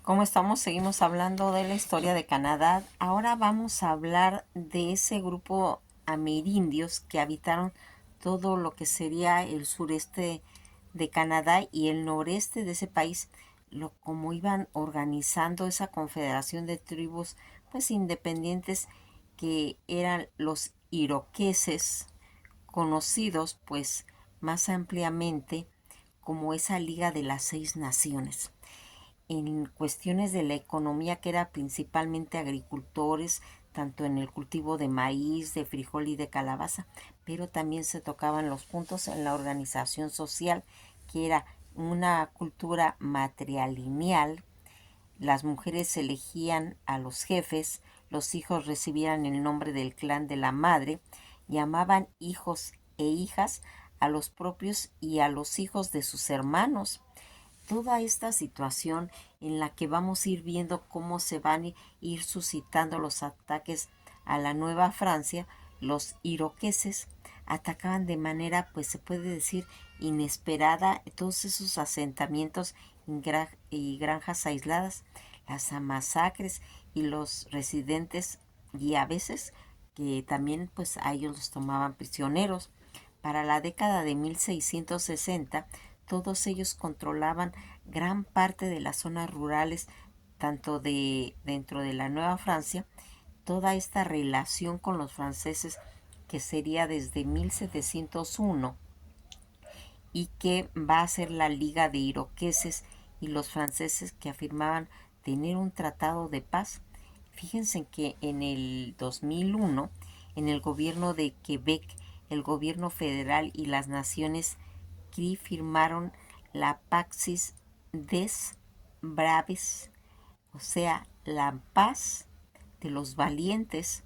¿Cómo estamos? Seguimos hablando de la historia de Canadá. Ahora vamos a hablar de ese grupo amerindios que habitaron todo lo que sería el sureste de Canadá y el noreste de ese país, cómo iban organizando esa confederación de tribus pues independientes que eran los iroqueses, conocidos pues más ampliamente como esa Liga de las Seis Naciones en cuestiones de la economía, que era principalmente agricultores, tanto en el cultivo de maíz, de frijol y de calabaza, pero también se tocaban los puntos en la organización social, que era una cultura matrilineal. Las mujeres elegían a los jefes, los hijos recibían el nombre del clan de la madre, llamaban hijos e hijas a los propios y a los hijos de sus hermanos. Toda esta situación en la que vamos a ir viendo cómo se van a ir suscitando los ataques a la Nueva Francia, los iroqueses atacaban de manera, pues se puede decir, inesperada todos esos asentamientos y granjas aisladas, las masacres y los residentes y a veces que también pues a ellos los tomaban prisioneros. Para la década de 1660 todos ellos controlaban gran parte de las zonas rurales, tanto de dentro de la Nueva Francia, toda esta relación con los franceses que sería desde 1701 y que va a ser la Liga de Iroqueses y los franceses que afirmaban tener un tratado de paz. Fíjense que en el 2001, en el gobierno de Quebec, el gobierno federal y las naciones Cree firmaron la Paxis des Braves, o sea, la paz de los valientes,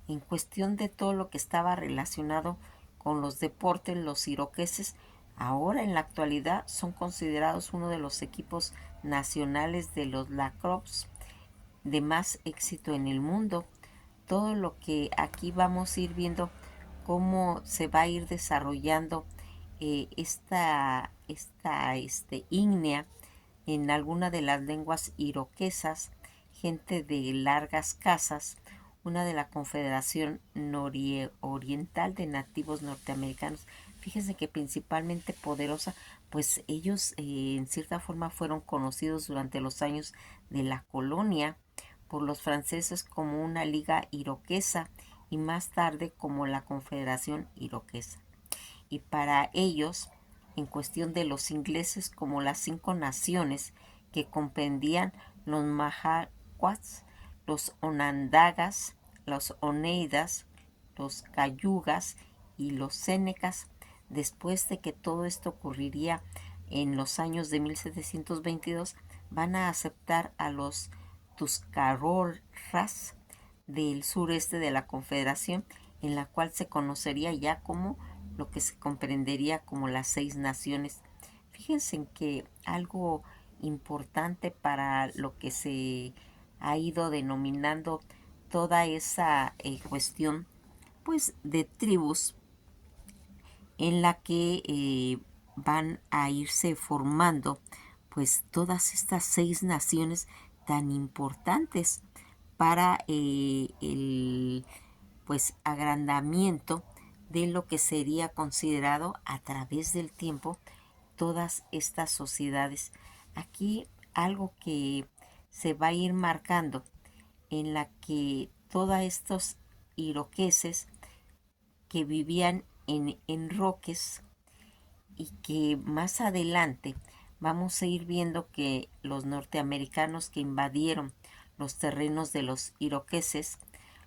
en cuestión de todo lo que estaba relacionado con los deportes. Los iroqueses ahora en la actualidad son considerados uno de los equipos nacionales de los lacrosse de más éxito en el mundo. Todo lo que aquí vamos a ir viendo cómo se va a ir desarrollando ígnea en alguna de las lenguas iroquesas, gente de largas casas, una de la Confederación Nororiental de Nativos Norteamericanos. Fíjense que principalmente poderosa, pues ellos en cierta forma fueron conocidos durante los años de la colonia por los franceses como una liga iroquesa y más tarde como la Confederación Iroquesa. Y para ellos, en cuestión de los ingleses, como las cinco naciones que comprendían los mahaquas, los onondagas, los oneidas, los cayugas y los senecas. Después de que todo esto ocurriría en los años de 1722, van a aceptar a los tuscaroras del sureste de la Confederación, en la cual se conocería ya como lo que se comprendería como las seis naciones. Fíjense en que algo importante para lo que se ha ido denominando toda esa cuestión pues de tribus en la que van a irse formando pues todas estas seis naciones tan importantes para el pues agrandamiento de lo que sería considerado a través del tiempo todas estas sociedades. Aquí algo que se va a ir marcando en la que todos estos iroqueses que vivían en roques y que más adelante vamos a ir viendo que los norteamericanos que invadieron los terrenos de los iroqueses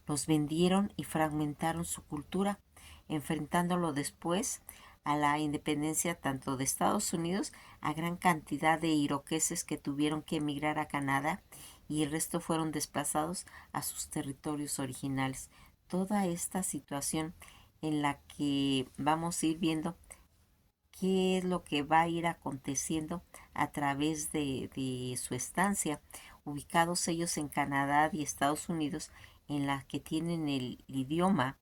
los vendieron y fragmentaron su cultura, enfrentándolo después a la independencia tanto de Estados Unidos, a gran cantidad de iroqueses que tuvieron que emigrar a Canadá y el resto fueron desplazados a sus territorios originales. Toda esta situación en la que vamos a ir viendo qué es lo que va a ir aconteciendo a través de su estancia, ubicados ellos en Canadá y Estados Unidos, en la que tienen el idioma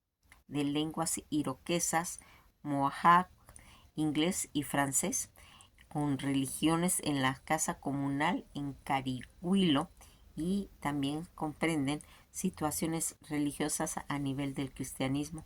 de lenguas iroquesas, mohawk, inglés y francés. con religiones en la casa comunal en Carihuilo y también comprenden situaciones religiosas a nivel del cristianismo.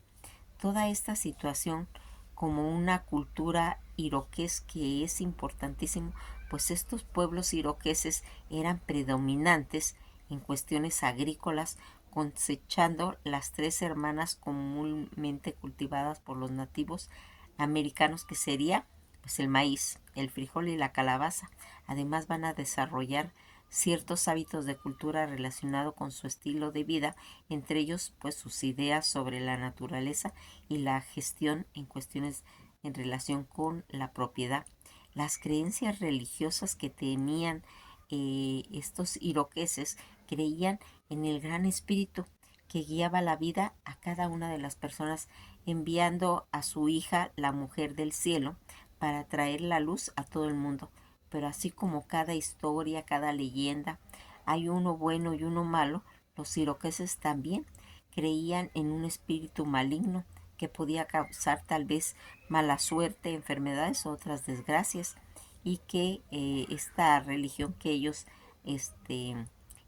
Toda esta situación como una cultura iroqués que es importantísimo, pues estos pueblos iroqueses eran predominantes en cuestiones agrícolas, cosechando las tres hermanas comúnmente cultivadas por los nativos americanos, que sería pues el maíz, el frijol y la calabaza. Además van a desarrollar ciertos hábitos de cultura relacionados con su estilo de vida, entre ellos pues sus ideas sobre la naturaleza y la gestión en cuestiones en relación con la propiedad. Las creencias religiosas que tenían estos iroqueses creían en el gran espíritu que guiaba la vida a cada una de las personas, enviando a su hija, la mujer del cielo, para traer la luz a todo el mundo. Pero así como cada historia, cada leyenda, hay uno bueno y uno malo, los iroqueses también creían en un espíritu maligno que podía causar tal vez mala suerte, enfermedades o otras desgracias, y que esta religión que ellos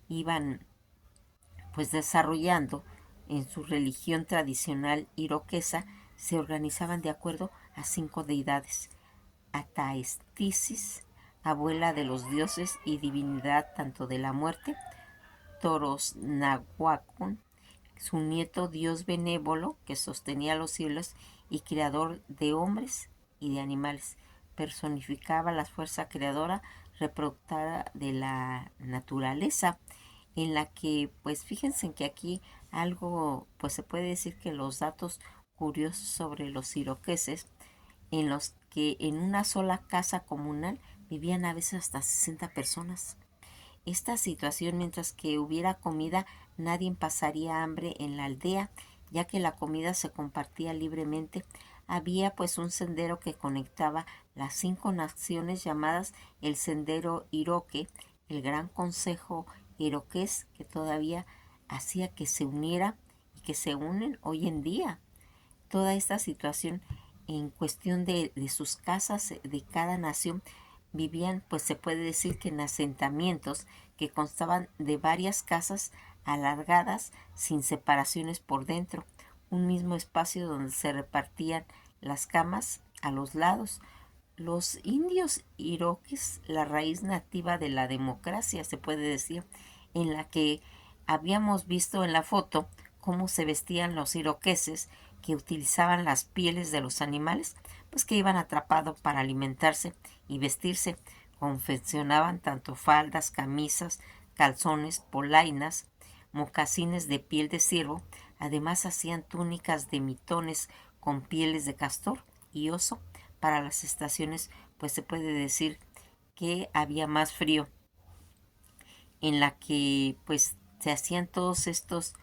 iban pues desarrollando en su religión tradicional iroquesa, se organizaban de acuerdo a 5 deidades: Ataestisis, abuela de los dioses y divinidad tanto de la muerte; Torosnahuacon, su nieto dios benévolo que sostenía los cielos y creador de hombres y de animales; personificaba la fuerza creadora reproductora de la naturaleza, en la que pues fíjense que aquí algo pues se puede decir que los datos curiosos sobre los iroqueses, en los que en una sola casa comunal vivían a veces hasta 60 personas. Esta situación, mientras que hubiera comida, nadie pasaría hambre en la aldea, ya que la comida se compartía libremente. Había pues un sendero que conectaba las 5 naciones, llamadas el Sendero Iroque, el Gran Consejo Iroqués, que todavía hacía que se uniera y que se unen hoy en día. Toda esta situación en cuestión de sus casas de cada nación, vivían, pues se puede decir que en asentamientos que constaban de varias casas alargadas sin separaciones por dentro, un mismo espacio donde se repartían las camas a los lados. Los indios iroques, la raíz nativa de la democracia, se puede decir, en la que habíamos visto en la foto cómo se vestían los iroqueses, que utilizaban las pieles de los animales, pues que iban atrapados para alimentarse y vestirse. Confeccionaban tanto faldas, camisas, calzones, polainas, mocasines de piel de ciervo. Además hacían túnicas de mitones con pieles de castor y oso. Para las estaciones, pues se puede decir que había más frío, en la que pues se hacían todos estos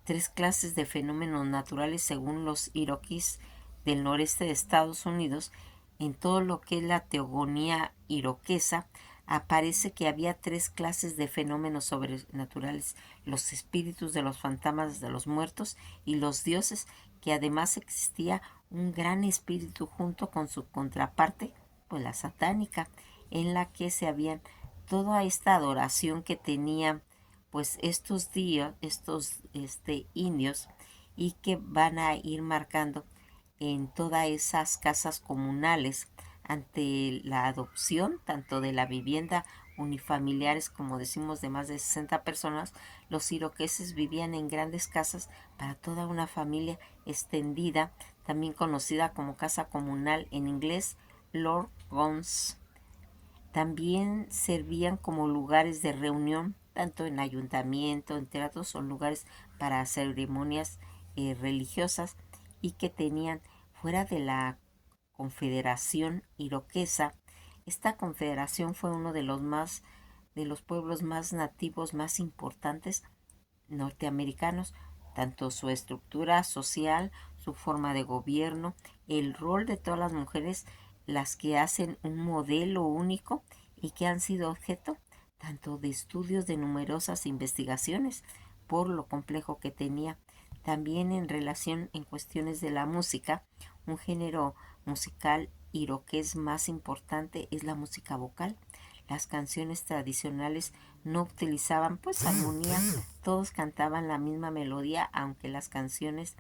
3 clases de fenómenos naturales según los iroquíes del noreste de Estados Unidos. En todo lo que es la teogonía iroquesa aparece que había 3 clases de fenómenos sobrenaturales: los espíritus de los fantasmas de los muertos y los dioses, que además existía un gran espíritu junto con su contraparte, pues la satánica, en la que se habían toda esta adoración que tenían pues estos días, estos indios, y que van a ir marcando en todas esas casas comunales ante la adopción tanto de la vivienda unifamiliares, como decimos, de más de 60 personas. Los iroqueses vivían en grandes casas para toda una familia extendida, también conocida como casa comunal en inglés, Lord Guns. También servían como lugares de reunión, tanto en ayuntamiento, en teatros o lugares para ceremonias religiosas, y que tenían fuera de la Confederación Iroquesa. Esta confederación fue uno de los pueblos más nativos más importantes norteamericanos, tanto su estructura social, su forma de gobierno, el rol de todas las mujeres, las que hacen un modelo único y que han sido objeto tanto de estudios, de numerosas investigaciones, por lo complejo que tenía. También en relación en cuestiones de la música, un género musical iroqués más importante es la música vocal. Las canciones tradicionales no utilizaban pues armonía, todos cantaban la misma melodía, aunque las canciones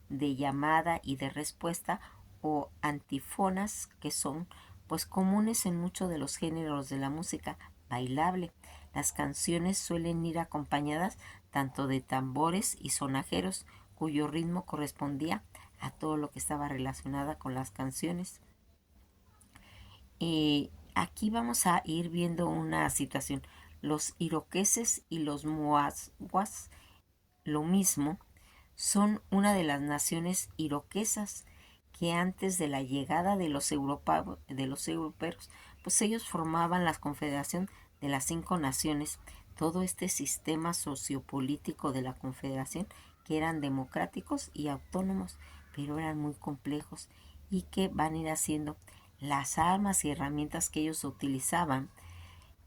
de llamada y de respuesta o antífonas, que son pues comunes en muchos de los géneros de la música bailable. Las canciones suelen ir acompañadas tanto de tambores y sonajeros, cuyo ritmo correspondía a todo lo que estaba relacionado con las canciones. Aquí vamos a ir viendo una situación. Los iroqueses y los moaguas, lo mismo, son una de las naciones iroquesas que antes de la llegada de los europeos, pues ellos formaban la Confederación de las 5 Naciones, todo este sistema sociopolítico de la Confederación, que eran democráticos y autónomos, pero eran muy complejos y que van a ir haciendo las armas y herramientas que ellos utilizaban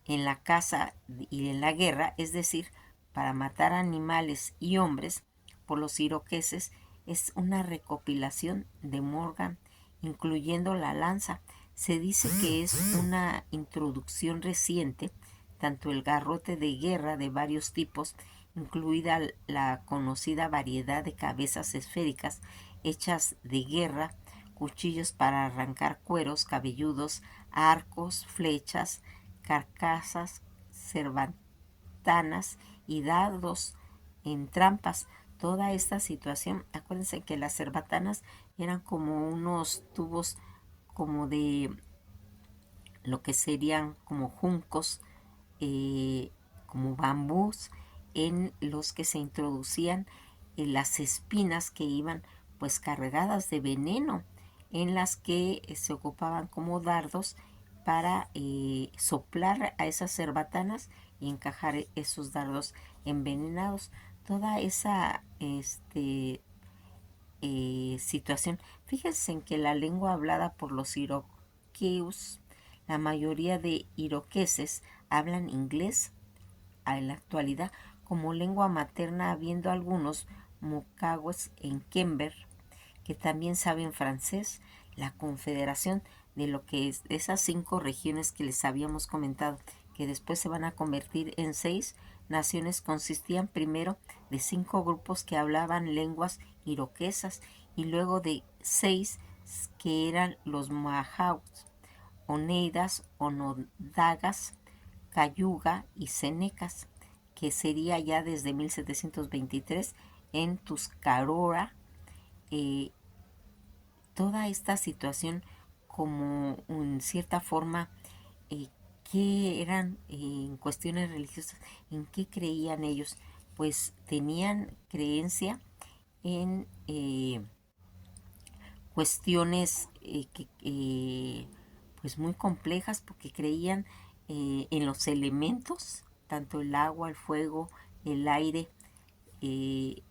en la caza y en la guerra, es decir, para matar animales y hombres, por los iroqueses, es una recopilación de Morgan, incluyendo la lanza. Se dice que es una introducción reciente, tanto el garrote de guerra de varios tipos, incluida la conocida variedad de cabezas esféricas hechas de guerra, cuchillos para arrancar cueros cabelludos, arcos, flechas, carcasas, cervatanas y dardos en trampas. Toda esta situación, acuérdense que las cerbatanas eran como unos tubos como de lo que serían como juncos, como bambús, en los que se introducían las espinas que iban pues cargadas de veneno, en las que se ocupaban como dardos para soplar a esas cerbatanas y encajar esos dardos envenenados. Toda esa situación. Fíjense en que la lengua hablada por los iroqueos, la mayoría de iroqueses hablan inglés en la actualidad como lengua materna, habiendo algunos mucagües en Kember que también saben francés. La confederación de lo que es de esas 5 regiones que les habíamos comentado, que después se van a convertir en 6 naciones, consistían primero de 5 grupos que hablaban lenguas iroquesas y luego de 6 que eran los mahaus, oneidas, onodagas, cayuga y senecas, que sería ya desde 1723 en Tuscarora. Toda esta situación como en cierta forma qué eran en cuestiones religiosas, en qué creían ellos, pues tenían creencia en cuestiones pues muy complejas, porque creían en los elementos, tanto el agua, el fuego, el aire y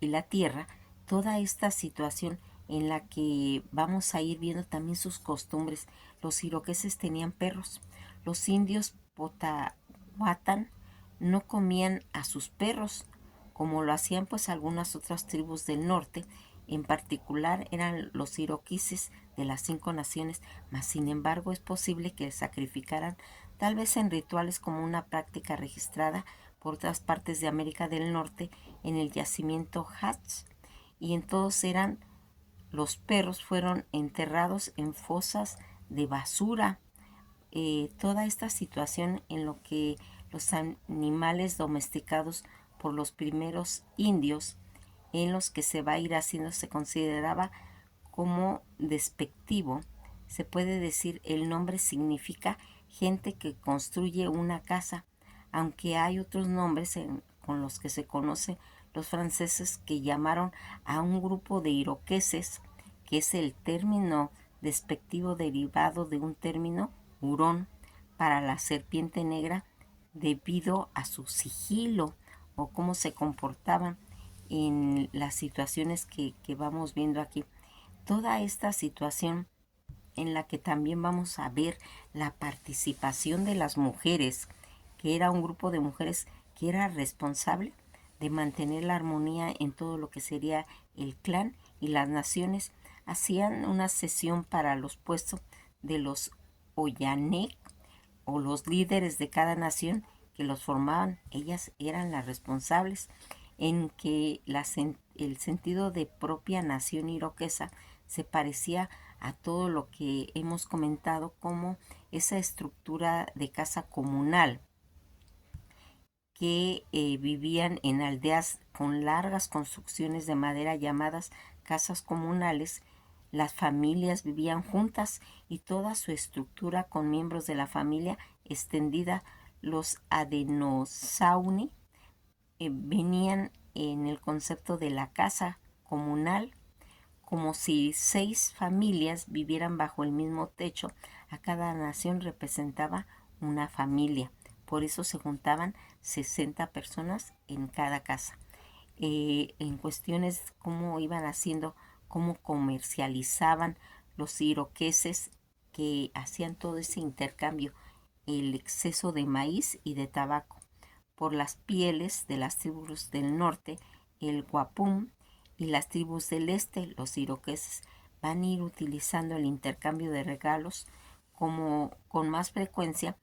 la tierra. Toda esta situación en la que vamos a ir viendo también sus costumbres. Los iroqueses tenían perros. Los indios Potawatomi no comían a sus perros, como lo hacían pues algunas otras tribus del norte. En particular eran los iroqueses de las 5 naciones, mas sin embargo es posible que sacrificaran, tal vez en rituales como una práctica registrada por otras partes de América del Norte, en el yacimiento Hatch, y en todos los perros fueron enterrados en fosas de basura. Toda esta situación en lo que los animales domesticados por los primeros indios, en los que se va a ir haciendo, se consideraba como despectivo. Se puede decir, el nombre significa gente que construye una casa, aunque hay otros nombres con los que se conoce los franceses, que llamaron a un grupo de iroqueses, que es el término despectivo derivado de un término hurón para la serpiente negra, debido a su sigilo o cómo se comportaban en las situaciones que vamos viendo aquí. Toda esta situación en la que también vamos a ver la participación de las mujeres, que era un grupo de mujeres que era responsable de mantener la armonía en todo lo que sería el clan y las naciones. hacían una sesión para los puestos de los Oyanek o los líderes de cada nación que los formaban. Ellas eran las responsables en que el sentido de propia nación iroquesa se parecía a todo lo que hemos comentado como esa estructura de casa comunal que vivían en aldeas con largas construcciones de madera llamadas casas comunales. Las familias vivían juntas y toda su estructura con miembros de la familia extendida, los Adenosauni, venían en el concepto de la casa comunal, como si 6 familias vivieran bajo el mismo techo. A cada nación representaba una familia. Por eso se juntaban 60 personas en cada casa. En cuestiones cómo iban haciendo, cómo comercializaban los iroqueses que hacían todo ese intercambio, el exceso de maíz y de tabaco por las pieles de las tribus del norte, el guapum, y las tribus del este, los iroqueses, van a ir utilizando el intercambio de regalos como con más frecuencia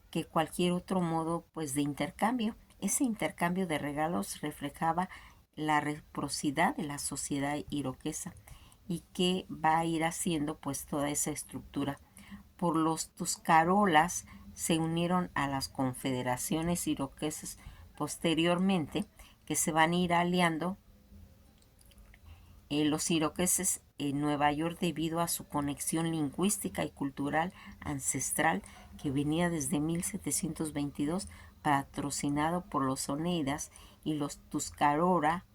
que cualquier otro modo pues de intercambio. Ese intercambio de regalos reflejaba la reciprocidad de la sociedad iroquesa y que va a ir haciendo pues toda esa estructura. Por los Tuscarolas se unieron a las confederaciones iroquesas posteriormente, que se van a ir aliando los iroqueses en Nueva York debido a su conexión lingüística y cultural ancestral que venía desde 1722, patrocinado por los Oneidas y los Tuscarora,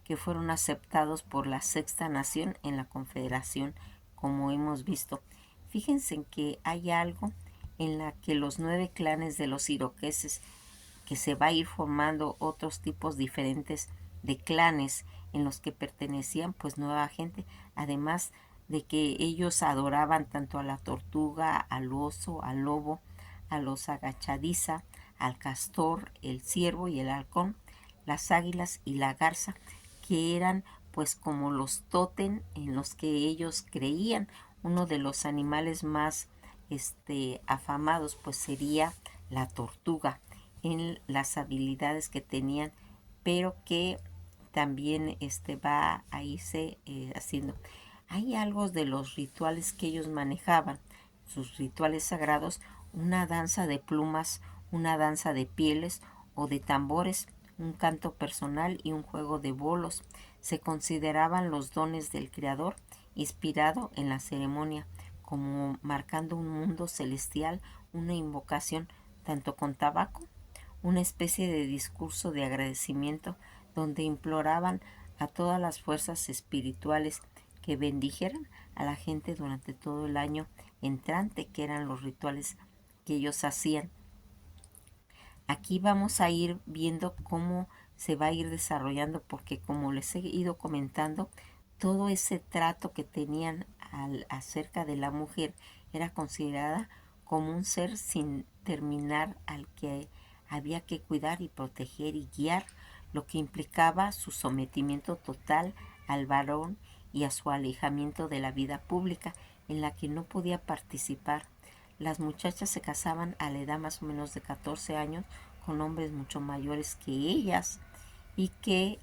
que fueron aceptados por la Sexta Nación en la Confederación, como hemos visto. Fíjense en que hay algo en la que los 9 clanes de los iroqueses, que se va a ir formando otros tipos diferentes de clanes en los que pertenecían pues nueva gente, además de que ellos adoraban tanto a la tortuga, al oso, al lobo, a los agachadiza, al castor, el ciervo y el halcón, las águilas y la garza, que eran pues como los tótem en los que ellos creían. Uno de los animales más afamados pues sería la tortuga en las habilidades que tenían, pero que también va a irse haciendo. Hay algo de los rituales que ellos manejaban, sus rituales sagrados, una danza de plumas, una danza de pieles o de tambores, un canto personal y un juego de bolos. Se consideraban los dones del Creador, inspirado en la ceremonia, como marcando un mundo celestial, una invocación tanto con tabaco, una especie de discurso de agradecimiento donde imploraban a todas las fuerzas espirituales que bendijeran a la gente durante todo el año entrante, que eran los rituales que ellos hacían. Aquí vamos a ir viendo cómo se va a ir desarrollando, porque como les he ido comentando, todo ese trato que tenían acerca de la mujer era considerada como un ser sin terminar al que había que cuidar y proteger y guiar, lo que implicaba su sometimiento total al varón y a su alejamiento de la vida pública en la que no podía participar. Las muchachas se casaban a la edad más o menos de 14 años con hombres mucho mayores que ellas y que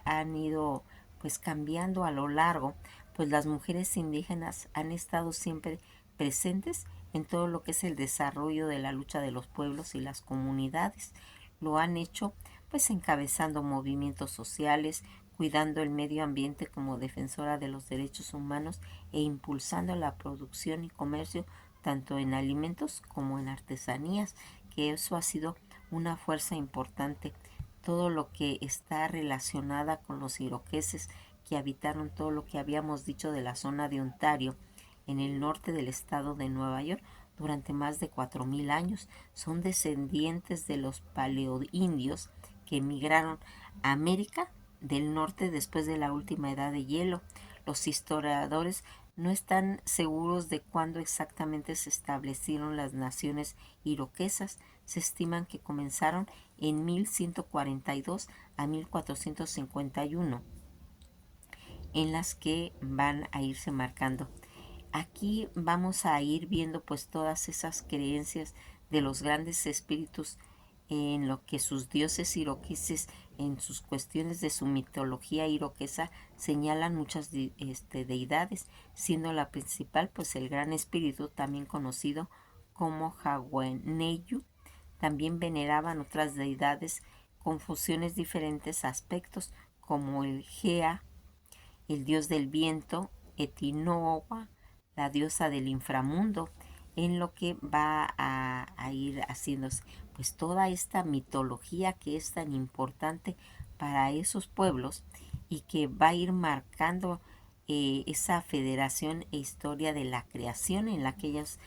han ido pues cambiando a lo largo, pues las mujeres indígenas han estado siempre presentes en todo lo que es el desarrollo de la lucha de los pueblos y las comunidades. Lo han hecho pues encabezando movimientos sociales, cuidando el medio ambiente como defensora de los derechos humanos e impulsando la producción y comercio tanto en alimentos como en artesanías, que eso ha sido una fuerza importante. Todo lo que está relacionada con los iroqueses que habitaron todo lo que habíamos dicho de la zona de Ontario, en el norte del estado de Nueva York, durante más de 4000 años. Son descendientes de los paleoindios que emigraron a América del Norte después de la última edad de hielo. Los historiadores no están seguros de cuándo exactamente se establecieron las naciones iroquesas. Se estiman que comenzaron en 1142 a 1451 en las que van a irse marcando. Aquí vamos a ir viendo pues todas esas creencias de los grandes espíritus en lo que sus dioses iroqueses, en sus cuestiones de su mitología iroquesa, señalan muchas deidades, siendo la principal pues el gran espíritu, también conocido como Hawaineyu. También veneraban otras deidades con fusiones diferentes aspectos, como el Gea, el dios del viento, Etinoua, la diosa del inframundo, en lo que va a ir haciéndose pues toda esta mitología que es tan importante para esos pueblos y que va a ir marcando esa federación e historia de la creación en la que ellas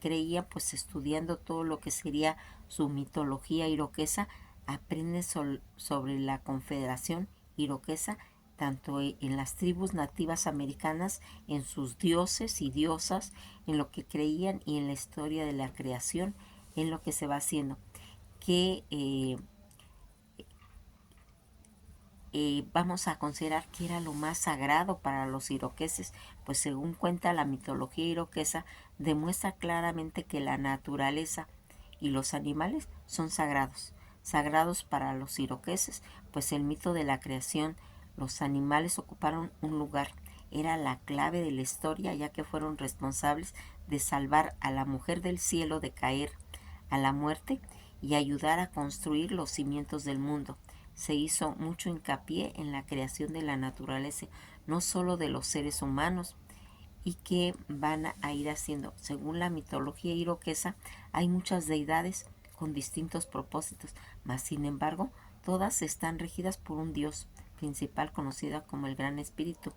creían, pues estudiando todo lo que sería su mitología iroquesa, aprende sobre la confederación iroquesa, tanto en las tribus nativas americanas, en sus dioses y diosas, en lo que creían y en la historia de la creación, en lo que se va haciendo. Que vamos a considerar que era lo más sagrado para los iroqueses, pues según cuenta la mitología iroquesa, demuestra claramente que la naturaleza y los animales son sagrados. Sagrados para los iroqueses, pues el mito de la creación, los animales ocuparon un lugar. Era la clave de la historia, ya que fueron responsables de salvar a la mujer del cielo de caer a la muerte y ayudar a construir los cimientos del mundo. Se hizo mucho hincapié en la creación de la naturaleza, no solo de los seres humanos, y que van a ir haciendo. Según la mitología iroquesa, hay muchas deidades con distintos propósitos, mas sin embargo, todas están regidas por un dios principal conocido como el Gran Espíritu.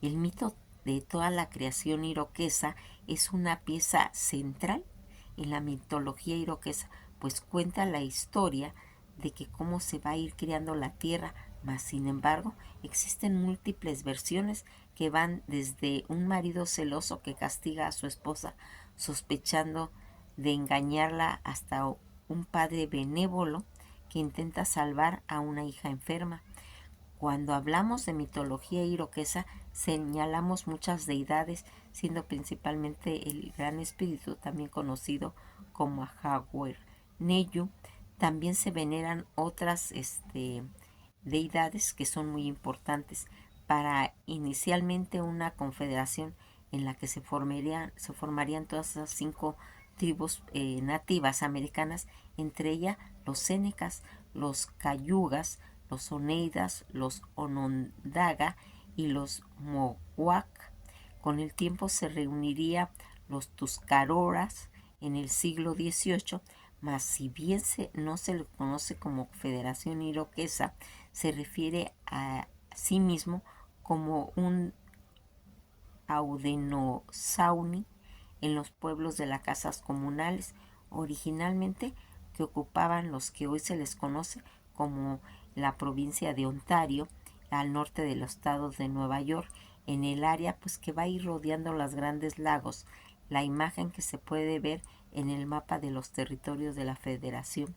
El mito de toda la creación iroquesa es una pieza central en la mitología iroquesa, pues cuenta la historia de que cómo se va a ir creando la tierra, mas sin embargo existen múltiples versiones que van desde un marido celoso que castiga a su esposa sospechando de engañarla hasta un padre benévolo que intenta salvar a una hija enferma. Cuando hablamos de mitología iroquesa, señalamos muchas deidades, siendo principalmente el Gran Espíritu, también conocido como Jaguar Neyu. También se veneran otras deidades que son muy importantes para inicialmente una confederación en la que se formarían todas esas 5 tribus nativas americanas, entre ellas los Senecas, los Cayugas, los Oneidas, los Onondaga y los Mohawk. Con el tiempo se reuniría los Tuscaroras en el siglo XVIII, mas si bien no se le conoce como Federación Iroquesa, se refiere a sí mismo como un Audenosaunee en los pueblos de las casas comunales, originalmente que ocupaban los que hoy se les conoce como la provincia de Ontario, al norte del estado de Nueva York, en el área pues que va a ir rodeando los grandes lagos, la imagen que se puede ver en el mapa de los territorios de la Federación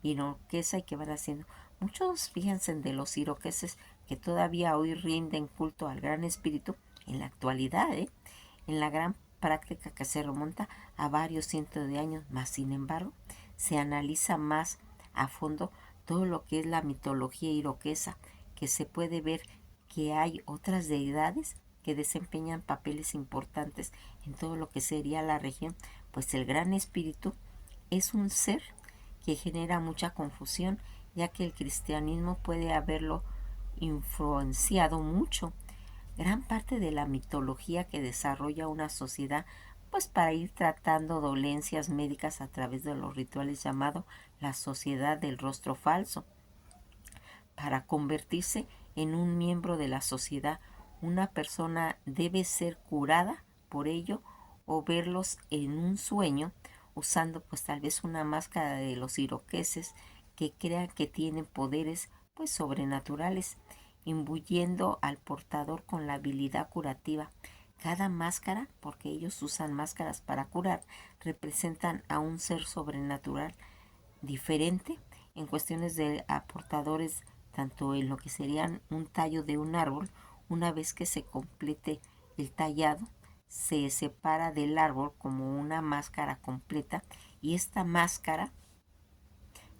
Iroquesa y que van haciendo. Muchos, fíjense, de los iroqueses que todavía hoy rinden culto al Gran Espíritu, en la actualidad, en la gran práctica que se remonta a varios cientos de años, más sin embargo, se analiza más a fondo todo lo que es la mitología iroquesa, que se puede ver que hay otras deidades que desempeñan papeles importantes en todo lo que sería la región, pues el Gran Espíritu es un ser que genera mucha confusión, ya que el cristianismo puede haberlo influenciado mucho. Gran parte de la mitología que desarrolla una sociedad pues para ir tratando dolencias médicas a través de los rituales llamado la sociedad del rostro falso. Para convertirse en un miembro de la sociedad, una persona debe ser curada por ello o verlos en un sueño usando pues tal vez una máscara de los iroqueses que crean que tienen poderes pues sobrenaturales, imbuyendo al portador con la habilidad curativa. Cada máscara, porque ellos usan máscaras para curar, representan a un ser sobrenatural diferente en cuestiones de aportadores tanto en lo que serían un tallo de un árbol. Una vez que se complete el tallado, se separa del árbol como una máscara completa, y esta máscara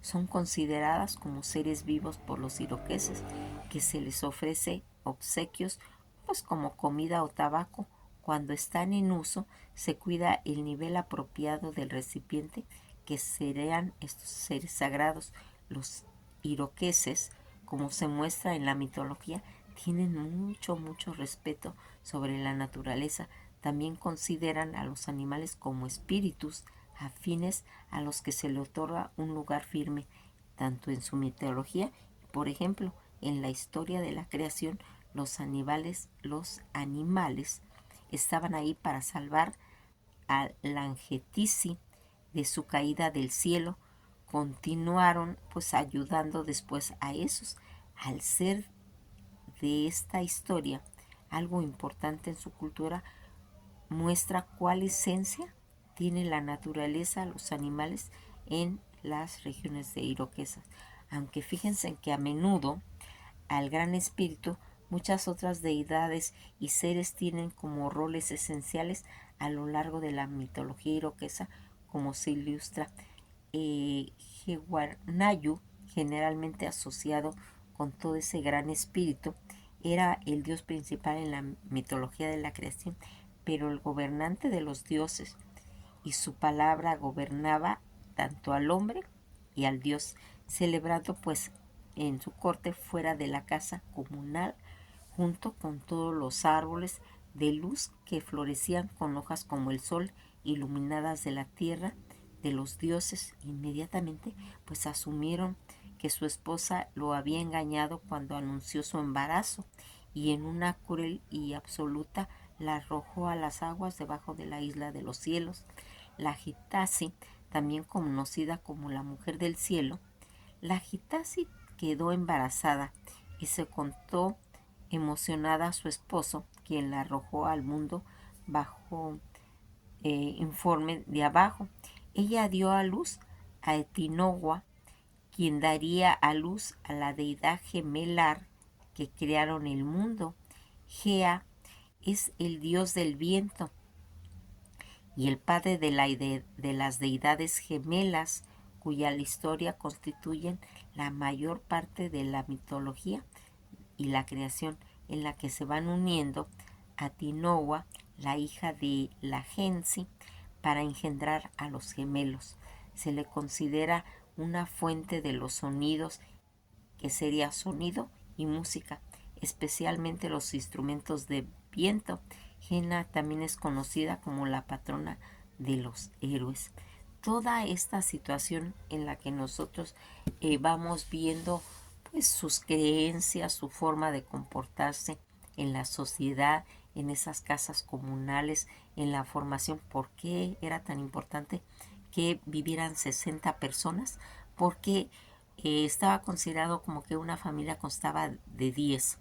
son consideradas como seres vivos por los iroqueses, que se les ofrece obsequios, pues como comida o tabaco. Cuando están en uso, se cuida el nivel apropiado del recipiente, que serían estos seres sagrados. Los iroqueses, como se muestra en la mitología, tienen mucho respeto sobre la naturaleza. También consideran a los animales como espíritus afines a los que se le otorga un lugar firme, tanto en su mitología, por ejemplo, en la historia de la creación. Los animales estaban ahí para salvar a Langetisi de su caída del cielo. Continuaron pues ayudando después a esos. Al ser de esta historia algo importante en su cultura, muestra cuál esencia tiene la naturaleza, los animales en las regiones de iroquesas. Aunque fíjense en que a menudo al Gran Espíritu muchas otras deidades y seres tienen como roles esenciales a lo largo de la mitología iroquesa, como se ilustra. Jehuarnayu, generalmente asociado con todo ese Gran Espíritu, era el dios principal en la mitología de la creación, pero el gobernante de los dioses, y su palabra gobernaba tanto al hombre y al dios, celebrando pues en su corte fuera de la casa comunal, junto con todos los árboles de luz que florecían con hojas como el sol, iluminadas de la tierra de los dioses. Inmediatamente pues asumieron que su esposa lo había engañado cuando anunció su embarazo, y en una cruel y absoluta la arrojó a las aguas debajo de la isla de los cielos. La Gitasi, también conocida como la mujer del cielo, la Gitasi quedó embarazada y se contó emocionada a su esposo, quien la arrojó al mundo bajo informe de abajo. Ella dio a luz a Etinogua, quien daría a luz a la deidad gemelar que crearon el mundo. Gea es el dios del viento y el padre de las deidades gemelas, cuya la historia constituyen la mayor parte de la mitología y la creación, en la que se van uniendo a Tinoa, la hija de la Gensi, para engendrar a los gemelos. Se le considera una fuente de los sonidos, que sería sonido y música, especialmente los instrumentos de viento. Jena también es conocida como la patrona de los héroes. Toda esta situación en la que nosotros vamos viendo pues sus creencias, su forma de comportarse en la sociedad, en esas casas comunales, en la formación. ¿Por qué era tan importante que vivieran 60 personas? Porque estaba considerado como que una familia constaba de 10,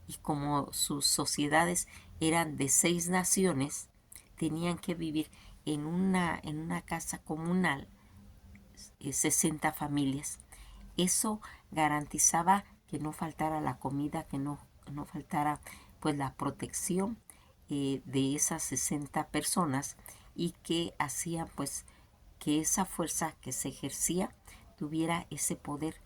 y como sus sociedades eran de 6 naciones, tenían que vivir en una casa comunal 60 familias. Eso garantizaba que no faltara la comida, que no faltara pues la protección de esas 60 personas, y que hacían pues que esa fuerza que se ejercía tuviera ese poder,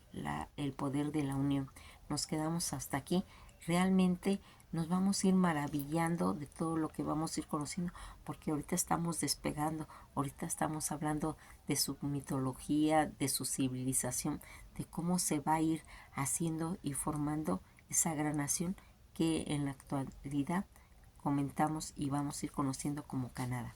el poder de la unión. Nos quedamos hasta aquí. Realmente nos vamos a ir maravillando de todo lo que vamos a ir conociendo, porque ahorita estamos despegando, ahorita estamos hablando de su mitología, de su civilización, de cómo se va a ir haciendo y formando esa gran nación que en la actualidad comentamos y vamos a ir conociendo como Canadá.